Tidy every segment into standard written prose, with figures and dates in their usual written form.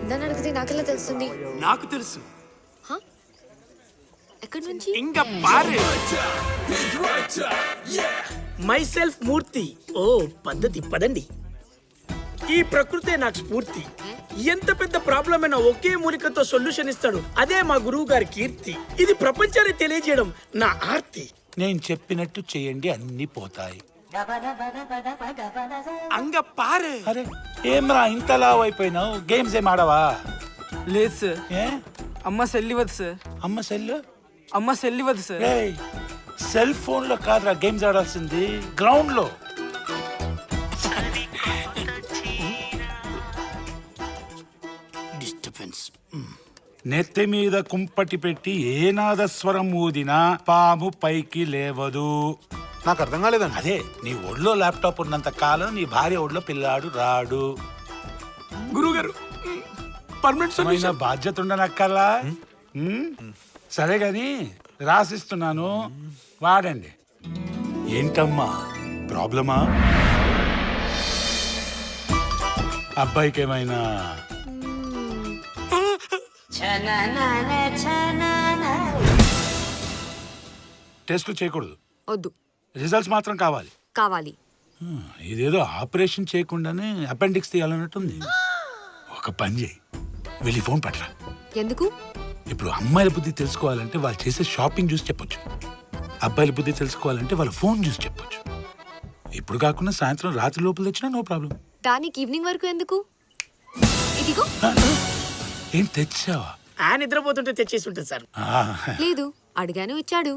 నన్ను అడిగితే నాకెలా తెలుస్తుంది? నాకు తెలుసు. ఎక్కడి నుంచి? ఇంక పారే. మై సెల్ఫ్ మూర్తి. ఓ పద్ధతి పదండి. ఈ ప్రకృతే నాకు స్ఫూర్తి. ఎంత పెద్ద ప్రాబ్లం అయినా ఒకే మూలికతో సొల్యూషన్ ఇస్తాడు. అదే మా గురువు గారి కీర్తి. ఇది ప్రపంచాన్ని తెలియజేయడం నా ఆర్తి. నేను చెప్పినట్టు చేయండి, అన్ని పోతాయి. అంగ పారే. అరే ఏమ్రా ఇంతలా అయిపోయినావు? గేమ్స్ ఏం ఆడవా? లేదు సార్. ఏ అమ్మ సెల్ ఇవ్వదు సార్. అమ్మ సెల్? అమ్మ సెల్ ఇవ్వదు సార్. సెల్ ఫోన్ లో కాదురా గేమ్స్ ఆడాల్సింది, గ్రౌండ్ లో. డిస్టర్బెన్స్. నెత్తి మీద కుంపటి పెట్టి ఏనాదస్వరం ఊదినా పాము పైకి లేవదు. నాకు అర్థం కాలేదండి. అదే నీ ఒళ్ళో ల్యాప్టాప్ ఉన్నంత కాలం నీ భార్య ఒళ్ళో పిల్లాడు రాడు. గురువు గారు పర్మనెంట్ అయినా సొల్యూషన్. బాధ్యత ఉండనక్కర్లా. సరే గాని రాసిస్తున్నాను, వాడండి. ఏంటమ్మా ప్రాబ్లమా? అబ్బాయికి ఏమైనా టెస్టులు చేయకూడదు, వద్దు. రిజల్ట్స్ మాత్రం కావాలి. కావాలి. ఇదేదో ఆపరేషన్ చేయకుండానే అపెండిక్స్ తీయాలన్నట్టుంది. ఒక పని చేయి, వెళ్ళి ఫోన్ పట్టరా. ఎందుకు? ఇప్పుడు అమ్మాయిల బుద్ధి తెలుసుకోవాలంటే వాళ్ళు చేసే షాపింగ్ చూసి చెప్పొచ్చు, అబ్బాయిల బుద్ధి తెలుసుకోవాలంటే వాళ్ళ ఫోన్ చూసి చెప్పొచ్చు. ఇప్పుడు కాకుండా సాయంత్రం రాత్రి లోపల తెచ్చినా నో ప్రాబ్లం. దానికి ఈవినింగ్ వరకు ఎందుకు? ఇదిగో. ఏం తెచ్చావా? ఆ నిద్రపోతుంటే తెచ్చేసి ఉంటుంది సార్. లేదు, అడిగాను ఇచ్చాడు.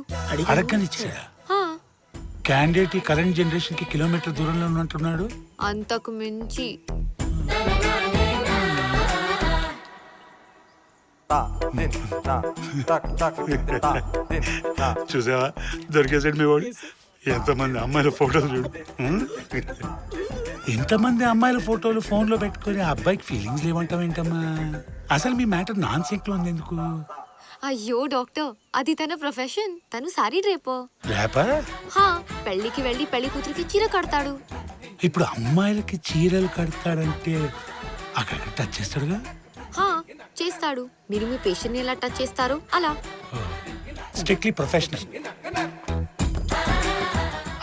అడగనిచ్చాడా? హా, క్యాండిడేట్ కరెంట్ జనరేషన్ కి కిలోమీటర్ దూరంలో ఉన్నట్టున్నాడు. అంతకు మించి. చూసావా దొరికేసాడు మీ వాడు. ఎంతమంది అమ్మాయిల ఫోటోలు చూడు. ఎంతమంది అమ్మాయిల ఫోటోలు ఫోన్ లో పెట్టుకుని ఆ అబ్బాయికి ఫీలింగ్స్ లేవంటావు ఏంటమ్మా? అసలు మీ మ్యాటర్ నాన్ సింక్ లో ఉంది ఎందుకు? అయ్యో డాక్టర్, అది తన ప్రొఫెషన్. తను సారీ రేపో. రేపా? హా, పెళ్లికి వెళ్ళి పెళ్లి కూతురికి చీర కడతాడు. ఇప్పుడు అమ్మాయిలకి చీరలు కడతాడంటే అక్కడ టచ్ చేస్తాడుగా. హా, చేస్తాడు. మీరు మీ పేషెంట్ ఎలా టచ్ చేస్తారో అలా. Strictly professional.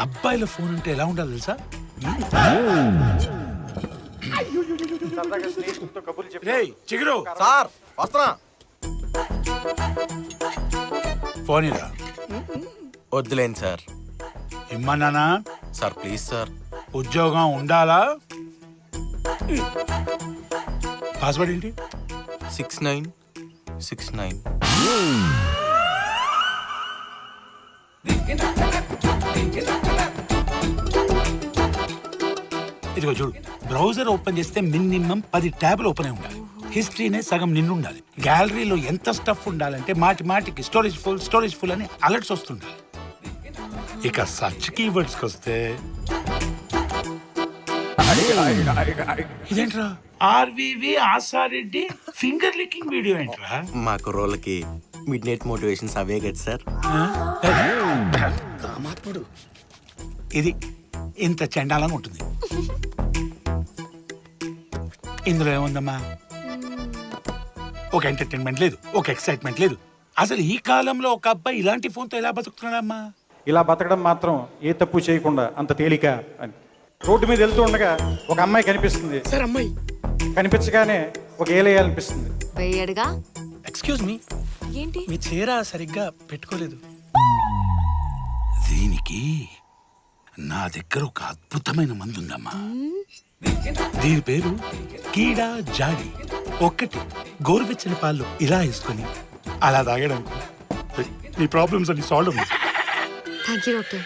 అబ్బాయిల ఫోన్ అంటే ఎలా ఉండాలి తెలుసా? రేయ్ చిగురు, సార్ వస్తున్నా. ఫోన్ ఇలా వద్దులేండి సార్. ఇమ్మన్నానా? Sir please sir. ఉద్యోగం ఉండాలా? పాస్వర్డ్ ఏంటి? 6969. ఇదిగో చూడు, బ్రౌజర్ ఓపెన్ చేస్తే మినిమం 10 ట్యాబ్లు ఓపెన్ అయి ఉండాలి. హిస్టరీనే సగం నిండు ఉండాలి. గ్యాలరీలో ఎంత స్టఫ్ ఉండాలంటే మాటికి స్టోరేజ్ ఫుల్ అని అలర్ట్స్ వస్తుండాలి. ఇక సర్చ్ కీవర్డ్స్కి వస్తే ఇదేంట్రా ఆర్వివి ఆసారెడ్డి ఫింగర్ లికింగ్ వీడియో ఏంట్రా? మా కుర్రోళ్ళకి మిడ్ నైట్ మోటివేషన్స్ అవే కదా సార్. కామాత్ముడు. ఇది ఇంత చండాలంగా ఉంటుంది. ఇందులో ఏముందమ్మా? ఒక ఎంటర్టైన్మెంట్ లేదు, ఒక ఎక్సైట్మెంట్ లేదు. అసలు ఈ కాలంలో ఒక అబ్బాయి ఇలాంటి ఫోన్తో ఎలా బతుకుతున్నాడమ్మా? ఇలా బతకడం మాత్రం ఏ తప్పు చేయకుండా అంత తేలిక అని. రోడ్డు మీద వెళ్తూ ఉండగా ఒక అమ్మాయి కనిపిస్తుంది. సార్ అమ్మాయి కనిపించగానే ఒక ఏలేయాలనిపిస్తుంది. వేయడుగా. ఎక్స్క్యూజ్ మీ, ఏంటి? మీ చీర సరిగ్గా పెట్టుకోలేదు. దీనికి నా దగ్గర ఒక అద్భుతమైన మందు ఉందమ్మా. దీని పేరు కీడా జాడి. ఒక్కటి గోరువెచ్చని పాలు ఇలా వేసుకొని అలా తాగడం నీ ప్రాబ్లమ్స్ అన్ని సాల్వ్. Thank you doctor.